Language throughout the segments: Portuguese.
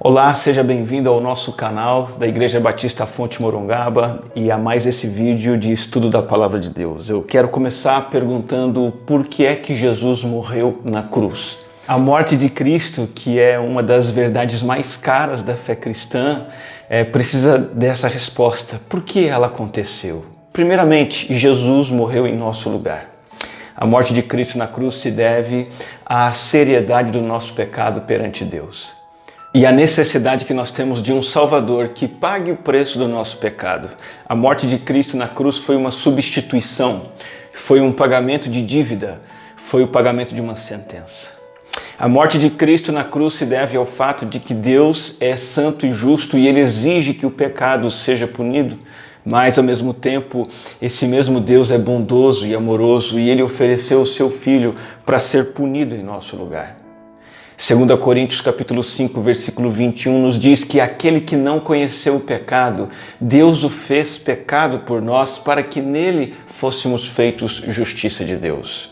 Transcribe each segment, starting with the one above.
Olá, seja bem-vindo ao nosso canal da Igreja Batista Fonte Morungaba e a mais esse vídeo de estudo da Palavra de Deus. Eu quero começar perguntando por que é que Jesus morreu na cruz. A morte de Cristo, que é uma das verdades mais caras da fé cristã, precisa dessa resposta. Por que ela aconteceu? Primeiramente, Jesus morreu em nosso lugar. A morte de Cristo na cruz se deve à seriedade do nosso pecado perante Deus. E a necessidade que nós temos de um Salvador que pague o preço do nosso pecado. A morte de Cristo na cruz foi uma substituição, foi um pagamento de dívida, foi o pagamento de uma sentença. A morte de Cristo na cruz se deve ao fato de que Deus é santo e justo e Ele exige que o pecado seja punido, mas ao mesmo tempo esse mesmo Deus é bondoso e amoroso e Ele ofereceu o seu Filho para ser punido em nosso lugar. 2 Coríntios capítulo 5, versículo 21 nos diz que aquele que não conheceu o pecado, Deus o fez pecado por nós para que nele fôssemos feitos justiça de Deus.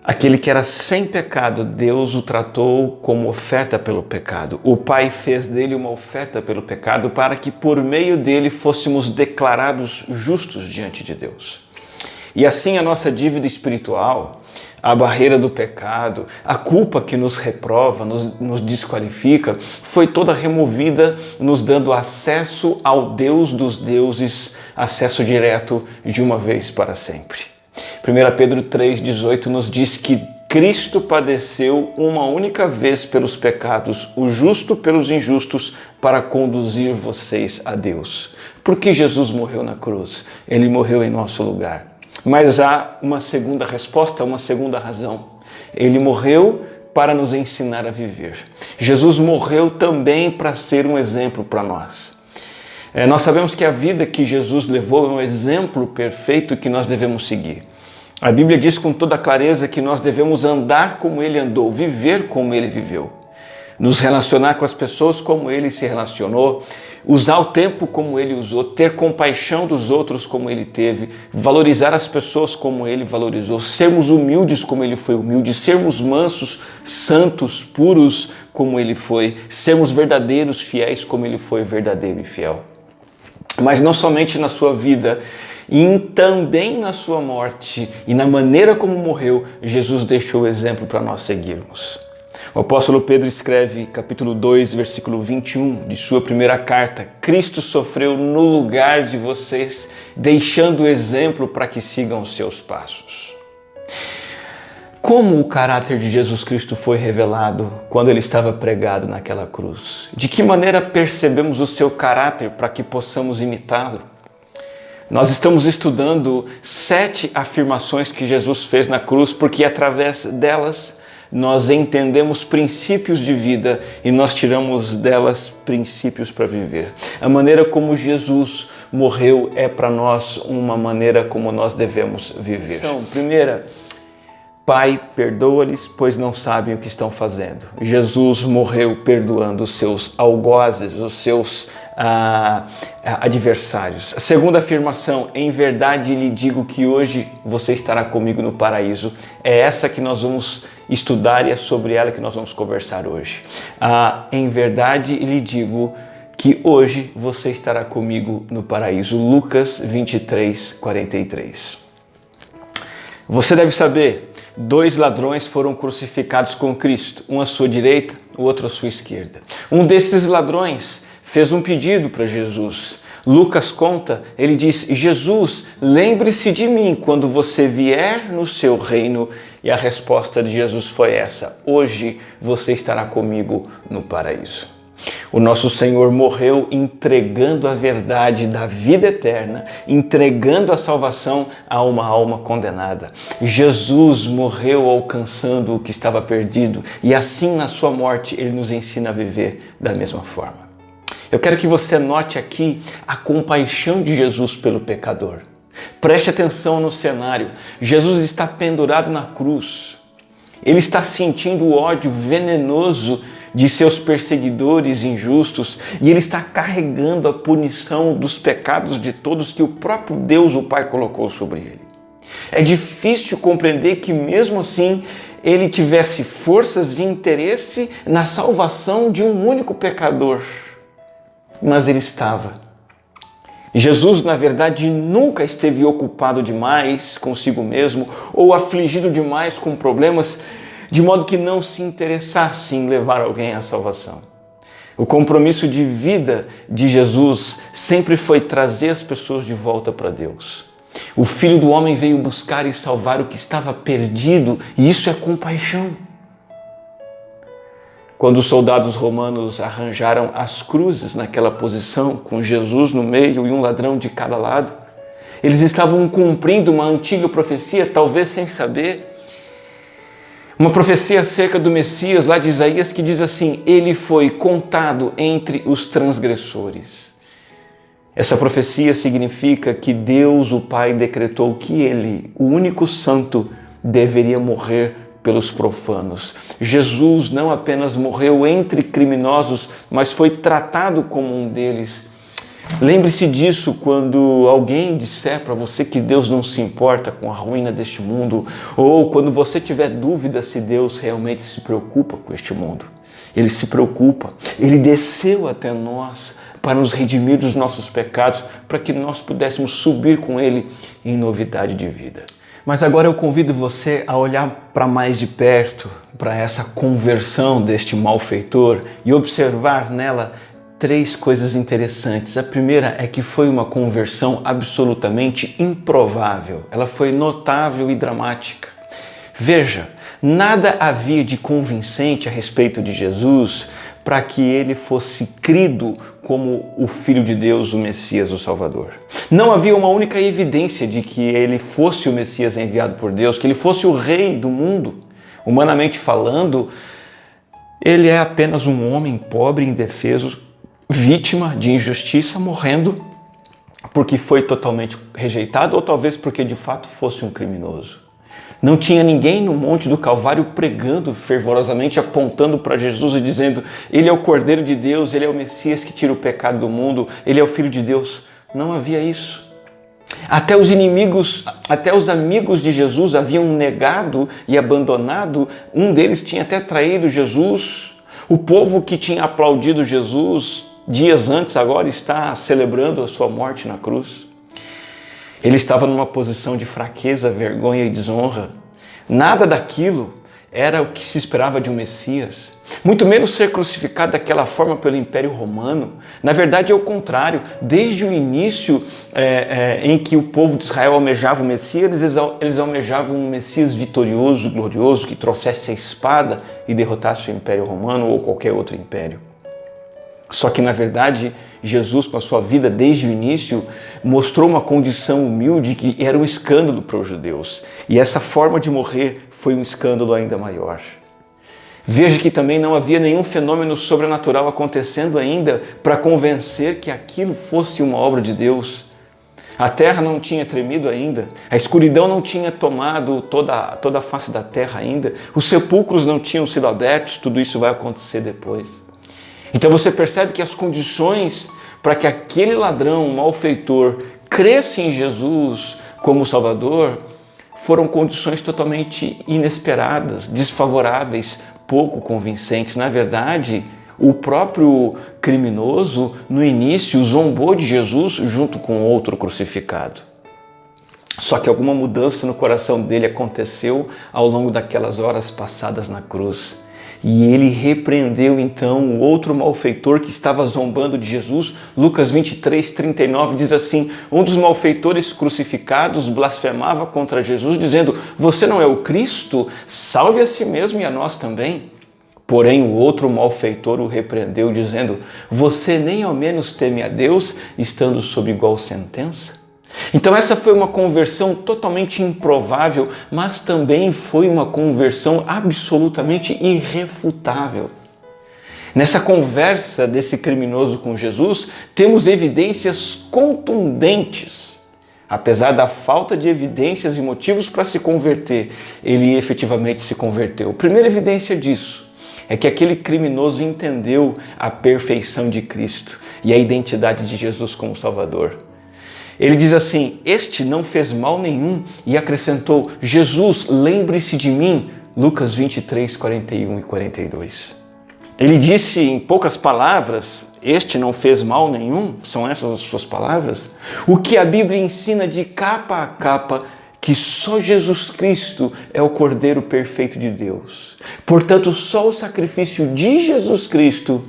Aquele que era sem pecado, Deus o tratou como oferta pelo pecado. O Pai fez dele uma oferta pelo pecado para que por meio dele fôssemos declarados justos diante de Deus. E assim a nossa dívida espiritual, a barreira do pecado, a culpa que nos reprova, nos desqualifica, foi toda removida, nos dando acesso ao Deus dos deuses, acesso direto de uma vez para sempre. 1 Pedro 3,18 nos diz que Cristo padeceu uma única vez pelos pecados, o justo pelos injustos, para conduzir vocês a Deus. Por que Jesus morreu na cruz? Ele morreu em nosso lugar. Mas há uma segunda resposta, uma segunda razão. Ele morreu para nos ensinar a viver. Jesus morreu também para ser um exemplo para nós. Nós sabemos que a vida que Jesus levou é um exemplo perfeito que nós devemos seguir. A Bíblia diz com toda clareza que nós devemos andar como Ele andou, viver como Ele viveu. Nos relacionar com as pessoas como Ele se relacionou, usar o tempo como Ele usou, ter compaixão dos outros como Ele teve, valorizar as pessoas como Ele valorizou, sermos humildes como Ele foi humilde, sermos mansos, santos, puros como Ele foi, sermos verdadeiros, fiéis como Ele foi verdadeiro e fiel. Mas não somente na sua vida, e também na sua morte e na maneira como morreu, Jesus deixou o exemplo para nós seguirmos. O apóstolo Pedro escreve, capítulo 2, versículo 21 de sua primeira carta: Cristo sofreu no lugar de vocês, deixando o exemplo para que sigam os seus passos. Como o caráter de Jesus Cristo foi revelado quando ele estava pregado naquela cruz? De que maneira percebemos o seu caráter para que possamos imitá-lo? Nós estamos estudando 7 afirmações que Jesus fez na cruz, porque através delas nós entendemos princípios de vida e nós tiramos delas princípios para viver. A maneira como Jesus morreu é para nós uma maneira como nós devemos viver. Primeira, Pai, perdoa-lhes, pois não sabem o que estão fazendo. Jesus morreu perdoando os seus algozes, os seus adversários. A segunda afirmação: em verdade lhe digo que hoje você estará comigo no paraíso. É essa que nós vamos estudar e é sobre ela que nós vamos conversar hoje. Em verdade lhe digo que hoje você estará comigo no paraíso. Lucas 23, 43. Você deve saber, 2 ladrões foram crucificados com Cristo, um à sua direita, o outro à sua esquerda. Um desses ladrões fez um pedido para Jesus. Lucas conta, ele diz: Jesus, lembre-se de mim quando você vier no seu reino. E a resposta de Jesus foi essa: hoje você estará comigo no paraíso. O nosso Senhor morreu entregando a verdade da vida eterna, entregando a salvação a uma alma condenada. Jesus morreu alcançando o que estava perdido e assim na sua morte ele nos ensina a viver da mesma forma. Eu quero que você note aqui a compaixão de Jesus pelo pecador. Preste atenção no cenário. Jesus está pendurado na cruz. Ele está sentindo o ódio venenoso de seus perseguidores injustos e ele está carregando a punição dos pecados de todos que o próprio Deus, o Pai, colocou sobre ele. É difícil compreender que mesmo assim ele tivesse forças e interesse na salvação de um único pecador. Mas ele estava. Jesus, na verdade, nunca esteve ocupado demais consigo mesmo ou afligido demais com problemas, de modo que não se interessasse em levar alguém à salvação. O compromisso de vida de Jesus sempre foi trazer as pessoas de volta para Deus. O Filho do Homem veio buscar e salvar o que estava perdido, e isso é compaixão. Quando os soldados romanos arranjaram as cruzes naquela posição, com Jesus no meio e um ladrão de cada lado, eles estavam cumprindo uma antiga profecia, talvez sem saber. Uma profecia acerca do Messias, lá de Isaías, que diz assim: ele foi contado entre os transgressores. Essa profecia significa que Deus, o Pai, decretou que ele, o único santo, deveria morrer pelos profanos. Jesus não apenas morreu entre criminosos, mas foi tratado como um deles. Lembre-se disso quando alguém disser para você que Deus não se importa com a ruína deste mundo, ou quando você tiver dúvida se Deus realmente se preocupa com este mundo. Ele se preocupa, ele desceu até nós para nos redimir dos nossos pecados, para que nós pudéssemos subir com ele em novidade de vida. Mas agora eu convido você a olhar para mais de perto, para essa conversão deste malfeitor e observar nela três coisas interessantes. A primeira é que foi uma conversão absolutamente improvável. Ela foi notável e dramática. Veja, nada havia de convincente a respeito de Jesus para que ele fosse crido como o Filho de Deus, o Messias, o Salvador. Não havia uma única evidência de que ele fosse o Messias enviado por Deus, que ele fosse o rei do mundo. Humanamente falando, ele é apenas um homem pobre, indefeso, vítima de injustiça, morrendo porque foi totalmente rejeitado ou talvez porque de fato fosse um criminoso. Não tinha ninguém no Monte do Calvário pregando fervorosamente, apontando para Jesus e dizendo: ele é o Cordeiro de Deus, ele é o Messias que tira o pecado do mundo, ele é o Filho de Deus. Não havia isso. Até os inimigos, até os amigos de Jesus haviam negado e abandonado. Um deles tinha até traído Jesus. O povo que tinha aplaudido Jesus dias antes agora está celebrando a sua morte na cruz. Ele estava numa posição de fraqueza, vergonha e desonra. Nada daquilo era o que se esperava de um Messias. Muito menos ser crucificado daquela forma pelo Império Romano. Na verdade é o contrário. Desde o início em que o povo de Israel almejava o Messias, eles almejavam um Messias vitorioso, glorioso, que trouxesse a espada e derrotasse o Império Romano ou qualquer outro império. Só que, na verdade, Jesus, com a sua vida desde o início, mostrou uma condição humilde que era um escândalo para os judeus. E essa forma de morrer foi um escândalo ainda maior. Veja que também não havia nenhum fenômeno sobrenatural acontecendo ainda para convencer que aquilo fosse uma obra de Deus. A terra não tinha tremido ainda, a escuridão não tinha tomado toda a face da terra ainda, os sepulcros não tinham sido abertos, tudo isso vai acontecer depois. Então você percebe que as condições para que aquele ladrão, malfeitor, cresça em Jesus como Salvador foram condições totalmente inesperadas, desfavoráveis, pouco convincentes. Na verdade, o próprio criminoso, no início, zombou de Jesus junto com outro crucificado. Só que alguma mudança no coração dele aconteceu ao longo daquelas horas passadas na cruz. E ele repreendeu então o outro malfeitor que estava zombando de Jesus. Lucas 23:39 diz assim: um dos malfeitores crucificados blasfemava contra Jesus, dizendo: você não é o Cristo? Salve a si mesmo e a nós também. Porém o outro malfeitor o repreendeu, dizendo: você nem ao menos teme a Deus, estando sob igual sentença? Então essa foi uma conversão totalmente improvável, mas também foi uma conversão absolutamente irrefutável. Nessa conversa desse criminoso com Jesus, temos evidências contundentes. Apesar da falta de evidências e motivos para se converter, ele efetivamente se converteu. A primeira evidência disso é que aquele criminoso entendeu a perfeição de Cristo e a identidade de Jesus como Salvador. Ele diz assim: este não fez mal nenhum, e acrescentou: Jesus, lembre-se de mim Lucas 23, 41 e 42. Ele disse em poucas palavras, este não fez mal nenhum, são essas as suas palavras, o que a Bíblia ensina de capa a capa, que só Jesus Cristo é o Cordeiro perfeito de Deus. Portanto, só o sacrifício de Jesus Cristo,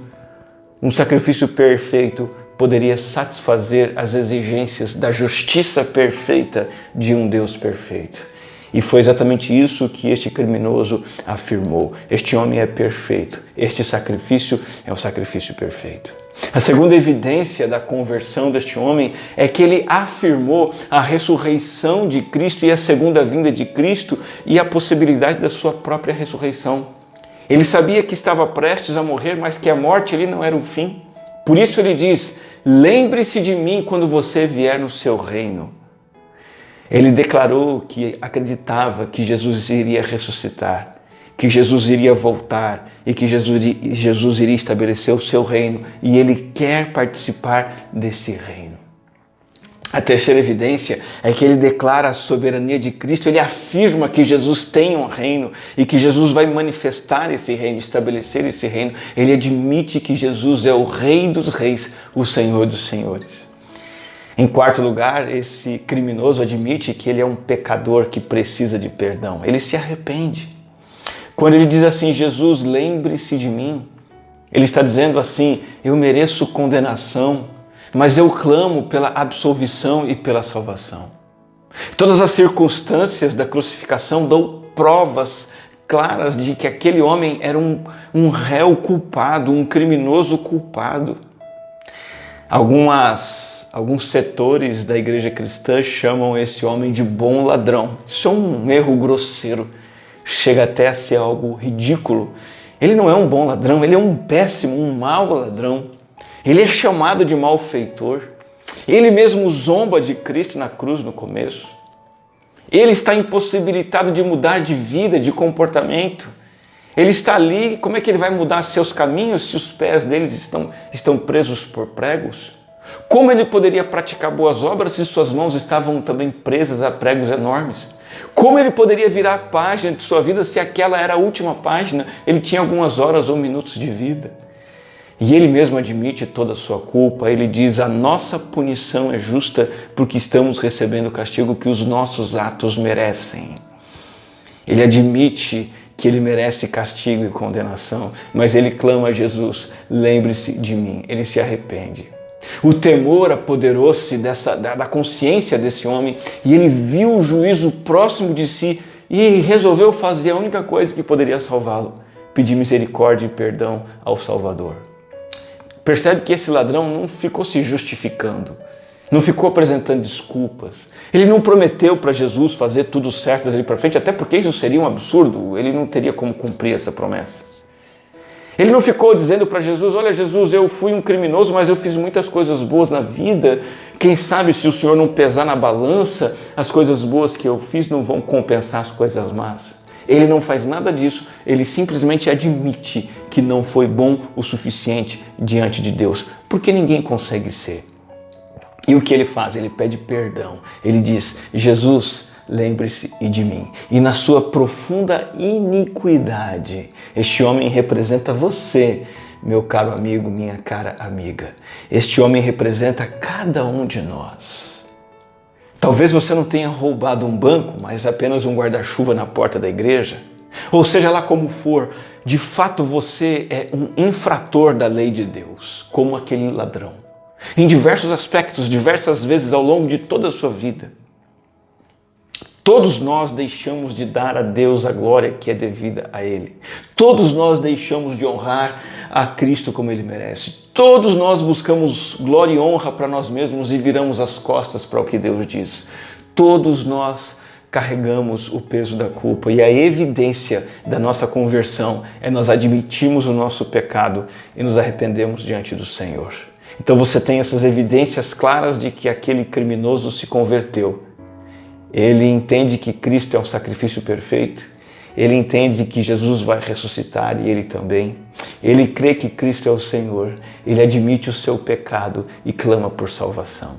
um sacrifício perfeito, poderia satisfazer as exigências da justiça perfeita de um Deus perfeito. E foi exatamente isso que este criminoso afirmou. Este homem é perfeito. Este sacrifício é o sacrifício perfeito. A segunda evidência da conversão deste homem é que ele afirmou a ressurreição de Cristo e a segunda vinda de Cristo e a possibilidade da sua própria ressurreição. Ele sabia que estava prestes a morrer, mas que a morte ali não era o fim. Por isso ele diz, lembre-se de mim quando você vier no seu reino. Ele declarou que acreditava que Jesus iria ressuscitar, que Jesus iria voltar e que Jesus iria estabelecer o seu reino, e ele quer participar desse reino. A terceira evidência é que ele declara a soberania de Cristo, ele afirma que Jesus tem um reino e que Jesus vai manifestar esse reino, estabelecer esse reino. Ele admite que Jesus é o Rei dos Reis, o Senhor dos Senhores. Em quarto lugar, esse criminoso admite que ele é um pecador que precisa de perdão. Ele se arrepende. Quando ele diz assim, Jesus, lembre-se de mim, ele está dizendo assim, eu mereço condenação, mas eu clamo pela absolvição e pela salvação. Todas as circunstâncias da crucificação dão provas claras de que aquele homem era um réu culpado, um criminoso culpado. Alguns setores da igreja cristã chamam esse homem de bom ladrão. Isso é um erro grosseiro, chega até a ser algo ridículo. Ele não é um bom ladrão, ele é um péssimo, um mau ladrão. Ele é chamado de malfeitor. Ele mesmo zomba de Cristo na cruz no começo. Ele está impossibilitado de mudar de vida, de comportamento. Ele está ali, como é que ele vai mudar seus caminhos se os pés deles estão presos por pregos? Como ele poderia praticar boas obras se suas mãos estavam também presas a pregos enormes? Como ele poderia virar a página de sua vida se aquela era a última página? Ele tinha algumas horas ou minutos de vida. E ele mesmo admite toda a sua culpa. Ele diz, a nossa punição é justa porque estamos recebendo o castigo que os nossos atos merecem. Ele admite que ele merece castigo e condenação, mas ele clama a Jesus, lembre-se de mim. Ele se arrepende. O temor apoderou-se da consciência desse homem e ele viu o juízo próximo de si e resolveu fazer a única coisa que poderia salvá-lo, pedir misericórdia e perdão ao Salvador. Percebe que esse ladrão não ficou se justificando, não ficou apresentando desculpas. Ele não prometeu para Jesus fazer tudo certo dali para frente, até porque isso seria um absurdo, ele não teria como cumprir essa promessa. Ele não ficou dizendo para Jesus, olha Jesus, eu fui um criminoso, mas eu fiz muitas coisas boas na vida. Quem sabe se o Senhor não pesar na balança, as coisas boas que eu fiz não vão compensar as coisas más. Ele não faz nada disso, ele simplesmente admite que não foi bom o suficiente diante de Deus, porque ninguém consegue ser. E o que ele faz? Ele pede perdão. Ele diz, Jesus, lembre-se de mim. E na sua profunda iniquidade, este homem representa você, meu caro amigo, minha cara amiga. Este homem representa cada um de nós. Talvez você não tenha roubado um banco, mas apenas um guarda-chuva na porta da igreja. Ou seja lá como for, de fato você é um infrator da lei de Deus, como aquele ladrão. Em diversos aspectos, diversas vezes ao longo de toda a sua vida. Todos nós deixamos de dar a Deus a glória que é devida a Ele. Todos nós deixamos de honrar a Cristo como Ele merece. Todos nós buscamos glória e honra para nós mesmos e viramos as costas para o que Deus diz. Todos nós carregamos o peso da culpa e a evidência da nossa conversão é nós admitirmos o nosso pecado e nos arrependemos diante do Senhor. Então você tem essas evidências claras de que aquele criminoso se converteu. Ele entende que Cristo é o sacrifício perfeito. Ele entende que Jesus vai ressuscitar e ele também. Ele crê que Cristo é o Senhor. Ele admite o seu pecado e clama por salvação.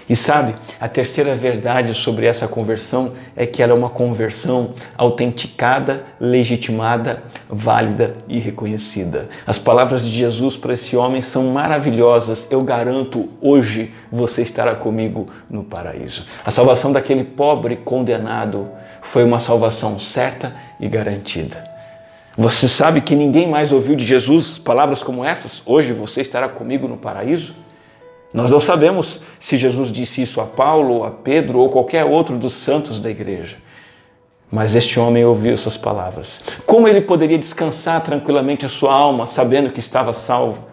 E sabe, a terceira verdade sobre essa conversão é que ela é uma conversão autenticada, legitimada, válida e reconhecida. As palavras de Jesus para esse homem são maravilhosas. Eu garanto, hoje você estará comigo no paraíso. A salvação daquele pobre condenado foi uma salvação certa e garantida. Você sabe que ninguém mais ouviu de Jesus palavras como essas? Hoje você estará comigo no paraíso? Nós não sabemos se Jesus disse isso a Paulo, a Pedro ou qualquer outro dos santos da igreja. Mas este homem ouviu essas palavras. Como ele poderia descansar tranquilamente a sua alma, sabendo que estava salvo?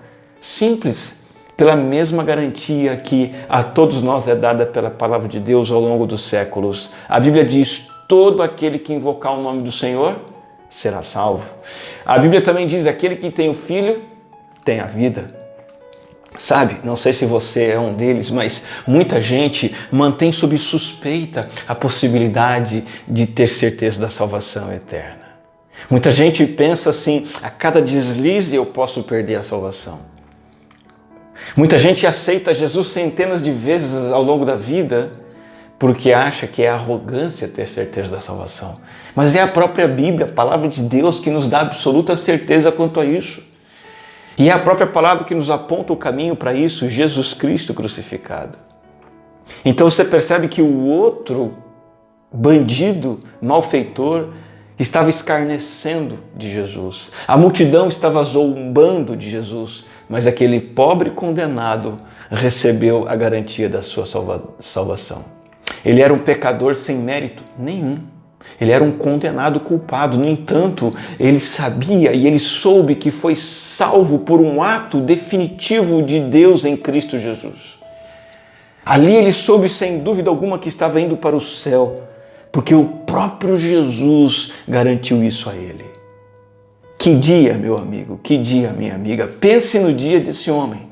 Simples, pela mesma garantia que a todos nós é dada pela palavra de Deus ao longo dos séculos. A Bíblia diz: todo aquele que invocar o nome do Senhor será salvo. A Bíblia também diz: aquele que tem o Filho tem a vida. Sabe, não sei se você é um deles, mas muita gente mantém sob suspeita a possibilidade de ter certeza da salvação eterna. Muita gente pensa assim: a cada deslize eu posso perder a salvação. Muita gente aceita Jesus centenas de vezes ao longo da vida porque acha que é arrogância ter certeza da salvação. Mas é a própria Bíblia, a palavra de Deus, que nos dá absoluta certeza quanto a isso. E é a própria palavra que nos aponta o caminho para isso, Jesus Cristo crucificado. Então você percebe que o outro bandido, malfeitor, estava escarnecendo de Jesus. A multidão estava zombando de Jesus, mas aquele pobre condenado recebeu a garantia da sua salvação. Ele era um pecador sem mérito nenhum. Ele era um condenado culpado. No entanto, ele sabia e ele soube que foi salvo por um ato definitivo de Deus em Cristo Jesus. Ali ele soube sem dúvida alguma que estava indo para o céu, porque o próprio Jesus garantiu isso a ele. Que dia, meu amigo, que dia, minha amiga. Pense no dia desse homem.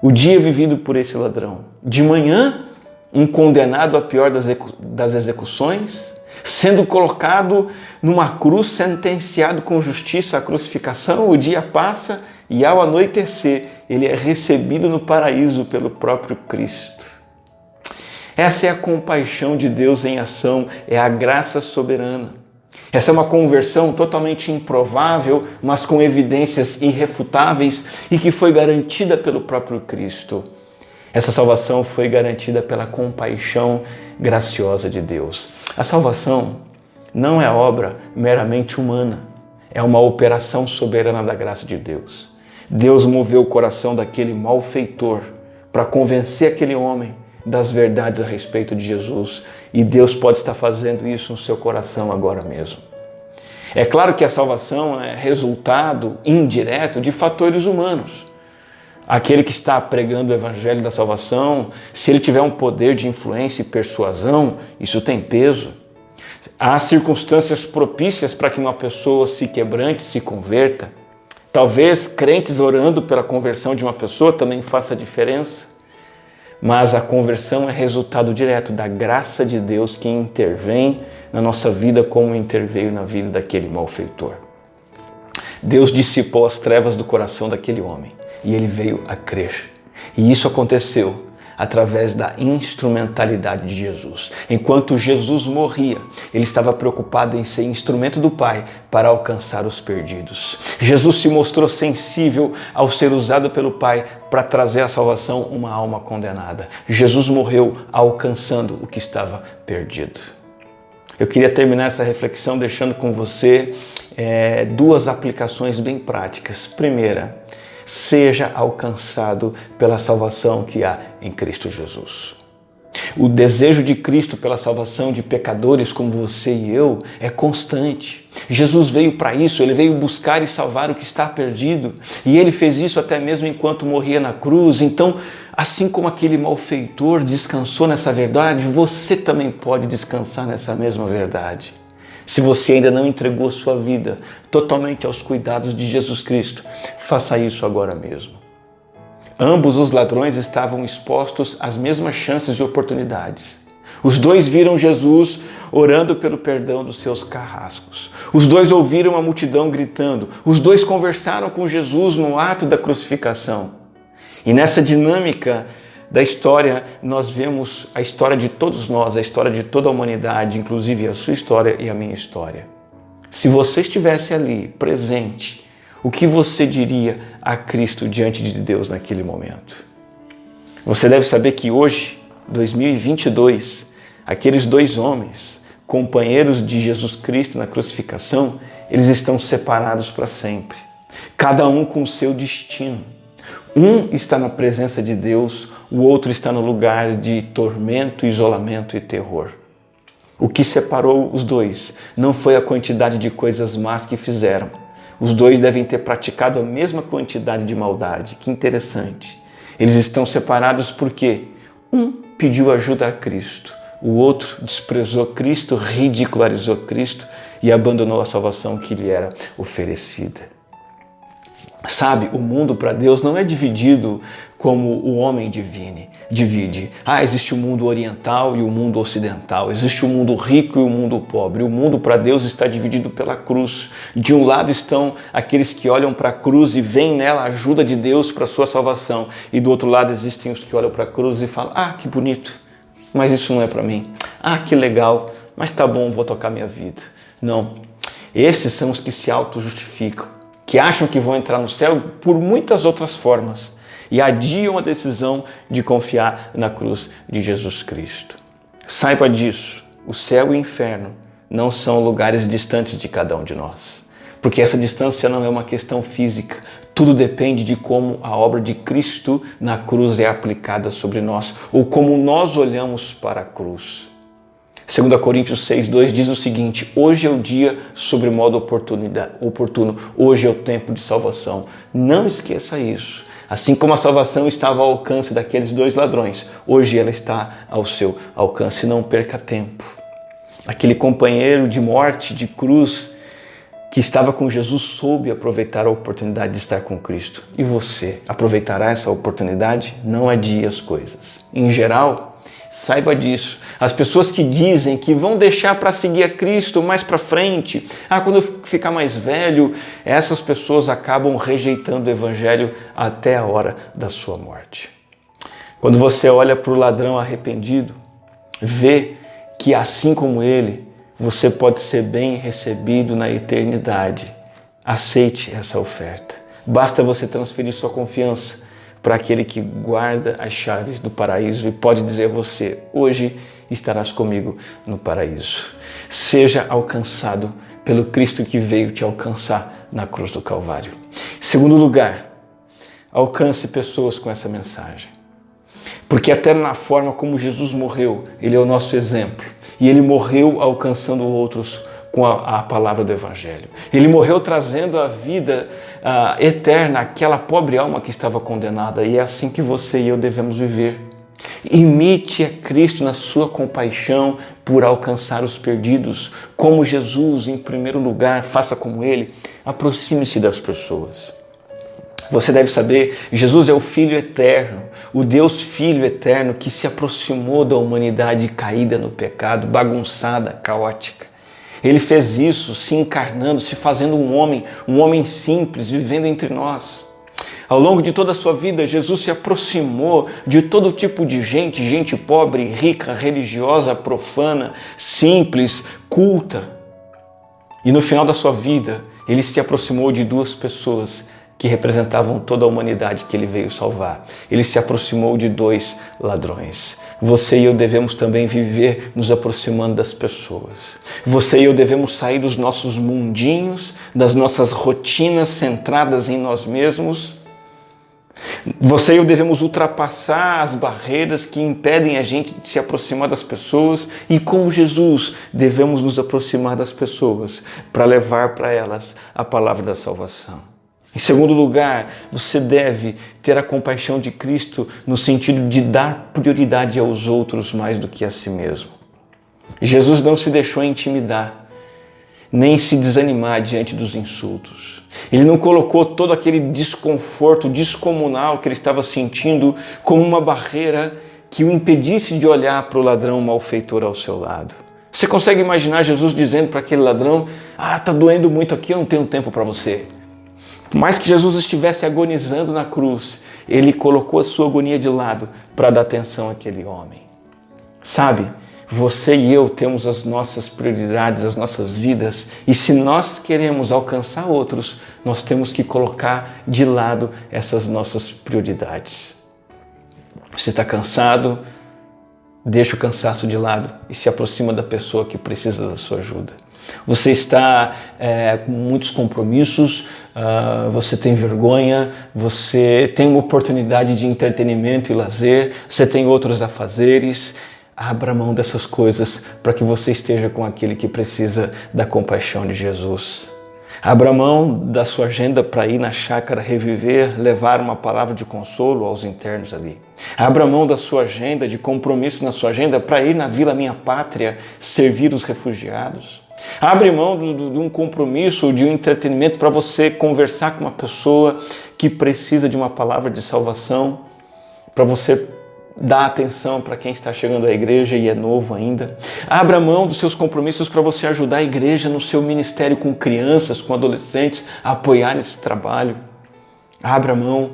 O dia vivido por esse ladrão. De manhã, um condenado à pior das execuções, sendo colocado numa cruz, sentenciado com justiça à crucificação. O dia passa e ao anoitecer ele é recebido no paraíso pelo próprio Cristo. Essa é a compaixão de Deus em ação, é a graça soberana. Essa é uma conversão totalmente improvável, mas com evidências irrefutáveis e que foi garantida pelo próprio Cristo. Essa salvação foi garantida pela compaixão graciosa de Deus. A salvação não é obra meramente humana, é uma operação soberana da graça de Deus. Deus moveu o coração daquele malfeitor para convencer aquele homem das verdades a respeito de Jesus, e Deus pode estar fazendo isso no seu coração agora mesmo. É claro que a salvação é resultado indireto de fatores humanos. Aquele que está pregando o evangelho da salvação, se ele tiver um poder de influência e persuasão, isso tem peso. Há circunstâncias propícias para que uma pessoa se quebrante, se converta. Talvez crentes orando pela conversão de uma pessoa também faça diferença. Mas a conversão é resultado direto da graça de Deus que intervém na nossa vida como interveio na vida daquele malfeitor. Deus dissipou as trevas do coração daquele homem e ele veio a crer. E isso aconteceu através da instrumentalidade de Jesus. Enquanto Jesus morria, ele estava preocupado em ser instrumento do Pai para alcançar os perdidos. Jesus se mostrou sensível ao ser usado pelo Pai para trazer à salvação uma alma condenada. Jesus morreu alcançando o que estava perdido. Eu queria terminar essa reflexão deixando com você duas aplicações bem práticas. Primeira, seja alcançado pela salvação que há em Cristo Jesus. O desejo de Cristo pela salvação de pecadores como você e eu é constante. Jesus veio para isso, ele veio buscar e salvar o que está perdido. E ele fez isso até mesmo enquanto morria na cruz. Então, assim como aquele malfeitor descansou nessa verdade, você também pode descansar nessa mesma verdade. Se você ainda não entregou sua vida totalmente aos cuidados de Jesus Cristo, faça isso agora mesmo. Ambos os ladrões estavam expostos às mesmas chances e oportunidades. Os dois viram Jesus orando pelo perdão dos seus carrascos. Os dois ouviram a multidão gritando. Os dois conversaram com Jesus no ato da crucificação. E nessa dinâmica da história, nós vemos a história de todos nós, a história de toda a humanidade, inclusive a sua história e a minha história. Se você estivesse ali, presente, o que você diria a Cristo diante de Deus naquele momento? Você deve saber que hoje, 2022, aqueles dois homens, companheiros de Jesus Cristo na crucificação, eles estão separados para sempre. Cada um com o seu destino. Um está na presença de Deus, o outro está no lugar de tormento, isolamento e terror. O que separou os dois não foi a quantidade de coisas más que fizeram. Os dois devem ter praticado a mesma quantidade de maldade. Que interessante. Eles estão separados porque um pediu ajuda a Cristo, o outro desprezou Cristo, ridicularizou Cristo e abandonou a salvação que lhe era oferecida. Sabe, o mundo para Deus não é dividido como o homem divide. Existe o mundo oriental e o mundo ocidental. Existe o mundo rico e o mundo pobre. O mundo para Deus está dividido pela cruz. De um lado estão aqueles que olham para a cruz e veem nela a ajuda de Deus para a sua salvação. E do outro lado existem os que olham para a cruz e falam: que bonito, mas isso não é para mim. Que legal, mas tá bom, vou tocar minha vida. Não, esses são os que se auto-justificam, que acham que vão entrar no céu por muitas outras formas e adiam a decisão de confiar na cruz de Jesus Cristo. Saiba disso, o céu e o inferno não são lugares distantes de cada um de nós, porque essa distância não é uma questão física, tudo depende de como a obra de Cristo na cruz é aplicada sobre nós, ou como nós olhamos para a cruz. 2 Coríntios 6,2 diz o seguinte: hoje é o dia sobremodo oportuno, hoje é o tempo de salvação. Não esqueça isso. Assim como a salvação estava ao alcance daqueles dois ladrões, hoje ela está ao seu alcance. Não perca tempo. Aquele companheiro de morte, de cruz, que estava com Jesus, soube aproveitar a oportunidade de estar com Cristo. E você aproveitará essa oportunidade? Não adie as coisas. Em geral, saiba disso. As pessoas que dizem que vão deixar para seguir a Cristo mais para frente, quando eu ficar mais velho, essas pessoas acabam rejeitando o Evangelho até a hora da sua morte. Quando você olha para o ladrão arrependido, vê que assim como ele, você pode ser bem recebido na eternidade. Aceite essa oferta. Basta você transferir sua confiança para aquele que guarda as chaves do paraíso e pode dizer a você: hoje estarás comigo no paraíso. Seja alcançado pelo Cristo que veio te alcançar na cruz do Calvário. Segundo lugar, alcance pessoas com essa mensagem. Porque até na forma como Jesus morreu, ele é o nosso exemplo. E ele morreu alcançando outros com a palavra do Evangelho. Ele morreu trazendo a vida eterna àquela pobre alma que estava condenada. E é assim que você e eu devemos viver. Imite a Cristo na sua compaixão por alcançar os perdidos. Como Jesus, em primeiro lugar, faça como ele. Aproxime-se das pessoas. Você deve saber, Jesus é o Filho eterno, o Deus Filho eterno que se aproximou da humanidade caída no pecado, bagunçada, caótica. Ele fez isso se encarnando, se fazendo um homem simples, vivendo entre nós. Ao longo de toda a sua vida, Jesus se aproximou de todo tipo de gente pobre, rica, religiosa, profana, simples, culta. E no final da sua vida, ele se aproximou de duas pessoas que representavam toda a humanidade que ele veio salvar. Ele se aproximou de dois ladrões. Você e eu devemos também viver nos aproximando das pessoas. Você e eu devemos sair dos nossos mundinhos, das nossas rotinas centradas em nós mesmos. Você e eu devemos ultrapassar as barreiras que impedem a gente de se aproximar das pessoas e, como Jesus, devemos nos aproximar das pessoas para levar para elas a palavra da salvação. Em segundo lugar, você deve ter a compaixão de Cristo no sentido de dar prioridade aos outros mais do que a si mesmo. Jesus não se deixou intimidar, nem se desanimar diante dos insultos. Ele não colocou todo aquele desconforto descomunal que ele estava sentindo como uma barreira que o impedisse de olhar para o ladrão malfeitor ao seu lado. Você consegue imaginar Jesus dizendo para aquele ladrão: tá doendo muito aqui, eu não tenho tempo para você. Por mais que Jesus estivesse agonizando na cruz, ele colocou a sua agonia de lado para dar atenção àquele homem. Sabe, você e eu temos as nossas prioridades, as nossas vidas, e se nós queremos alcançar outros, nós temos que colocar de lado essas nossas prioridades. Você está cansado? Deixa o cansaço de lado e se aproxima da pessoa que precisa da sua ajuda. Você está com muitos compromissos, você tem vergonha, você tem uma oportunidade de entretenimento e lazer, você tem outros afazeres. Abra mão dessas coisas para que você esteja com aquele que precisa da compaixão de Jesus. Abra mão da sua agenda para ir na chácara reviver, levar uma palavra de consolo aos internos ali. Abra mão da sua agenda, de compromisso na sua agenda, para ir na Vila Minha Pátria servir os refugiados. Abre mão de um compromisso, de um entretenimento para você conversar com uma pessoa que precisa de uma palavra de salvação, para você dar atenção para quem está chegando à igreja e é novo ainda. Abra mão dos seus compromissos para você ajudar a igreja no seu ministério com crianças, com adolescentes, a apoiar esse trabalho. Abra mão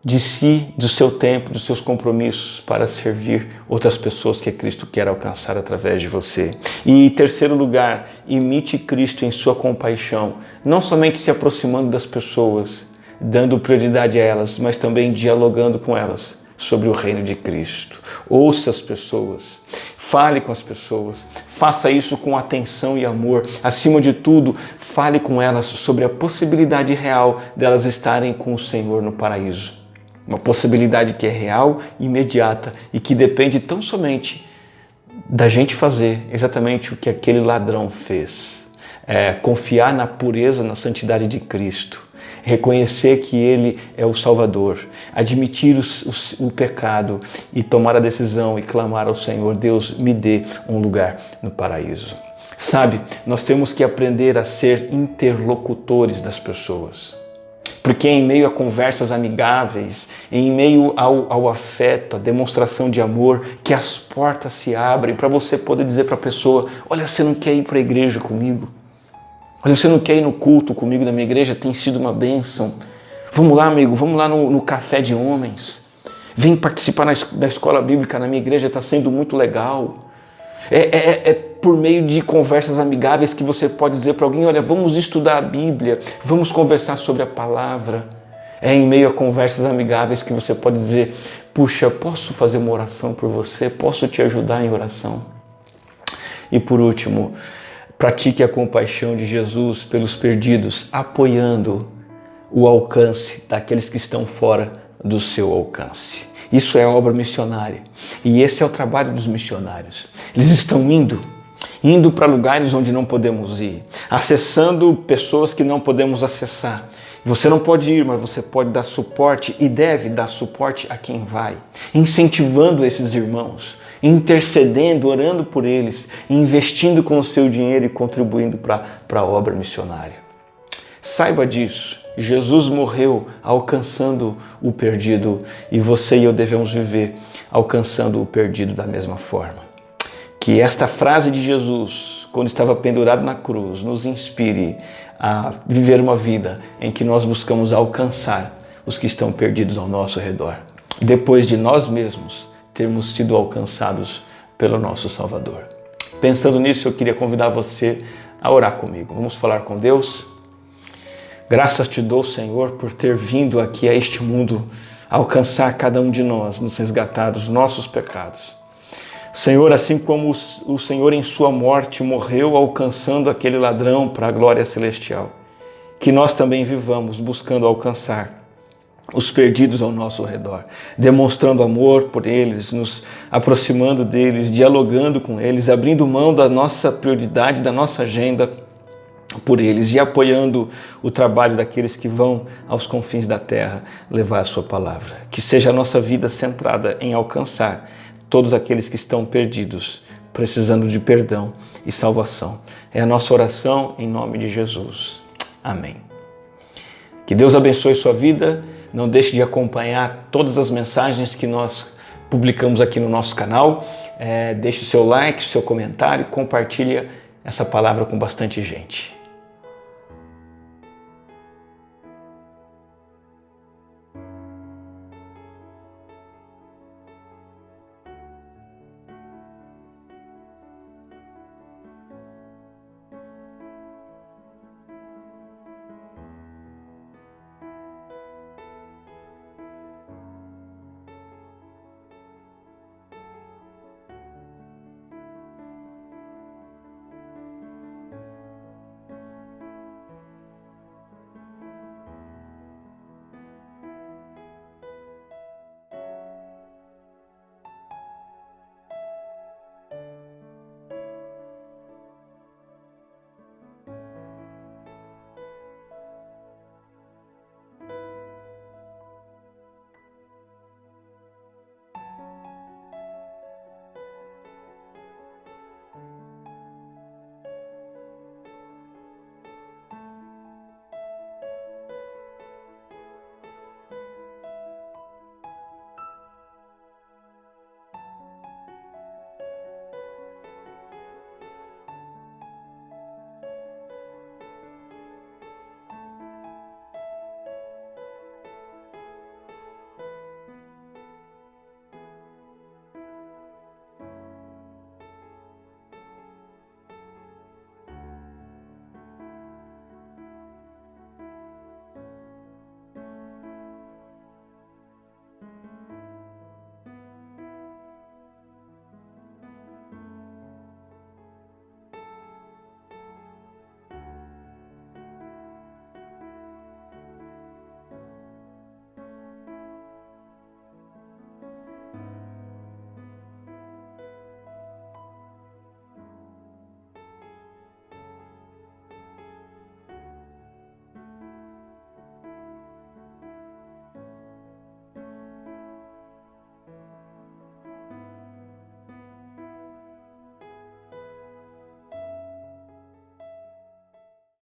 de si, do seu tempo, dos seus compromissos para servir outras pessoas que Cristo quer alcançar através de você. E em terceiro lugar, imite Cristo em sua compaixão, não somente se aproximando das pessoas, dando prioridade a elas, mas também dialogando com elas sobre o reino de Cristo. Ouça as pessoas, fale com as pessoas, faça isso com atenção e amor. Acima de tudo, fale com elas sobre a possibilidade real delas estarem com o Senhor no paraíso. Uma possibilidade que é real, imediata e que depende tão somente da gente fazer exatamente o que aquele ladrão fez. Confiar na pureza, na santidade de Cristo. Reconhecer que Ele é o Salvador, admitir o pecado e tomar a decisão e clamar ao Senhor: Deus, me dê um lugar no paraíso. Sabe, nós temos que aprender a ser interlocutores das pessoas. Porque em meio a conversas amigáveis, em meio ao afeto, à demonstração de amor, que as portas se abrem para você poder dizer para a pessoa: olha, você não quer ir para a igreja comigo? Olha, você não quer ir no culto comigo na minha igreja? Tem sido uma bênção. Vamos lá, amigo, vamos lá no café de homens. Vem participar da escola bíblica na minha igreja, está sendo muito legal. É por meio de conversas amigáveis que você pode dizer para alguém: olha, vamos estudar a Bíblia, vamos conversar sobre a palavra. É em meio a conversas amigáveis que você pode dizer: puxa, posso fazer uma oração por você? Posso te ajudar em oração? E por último, pratique a compaixão de Jesus pelos perdidos, apoiando o alcance daqueles que estão fora do seu alcance. Isso é obra missionária. E esse é o trabalho dos missionários. Eles estão indo para lugares onde não podemos ir, acessando pessoas que não podemos acessar. Você não pode ir, mas você pode dar suporte e deve dar suporte a quem vai, incentivando esses irmãos, intercedendo, orando por eles, investindo com o seu dinheiro e contribuindo para a obra missionária. Saiba disso. Jesus morreu alcançando o perdido e você e eu devemos viver alcançando o perdido da mesma forma. Que esta frase de Jesus, quando estava pendurado na cruz, nos inspire a viver uma vida em que nós buscamos alcançar os que estão perdidos ao nosso redor, depois de nós mesmos termos sido alcançados pelo nosso Salvador. Pensando nisso, eu queria convidar você a orar comigo. Vamos falar com Deus? Graças te dou, Senhor, por ter vindo aqui a este mundo alcançar cada um de nós, nos resgatar dos nossos pecados. Senhor, assim como o Senhor em sua morte morreu alcançando aquele ladrão para a glória celestial, que nós também vivamos buscando alcançar os perdidos ao nosso redor, demonstrando amor por eles, nos aproximando deles, dialogando com eles, abrindo mão da nossa prioridade, da nossa agenda por eles e apoiando o trabalho daqueles que vão aos confins da terra levar a sua palavra. Que seja a nossa vida centrada em alcançar todos aqueles que estão perdidos, precisando de perdão e salvação. É a nossa oração em nome de Jesus. Amém. Que Deus abençoe sua vida. Não deixe de acompanhar todas as mensagens que nós publicamos aqui no nosso canal. Deixe o seu like, o seu comentário, compartilha essa palavra com bastante gente.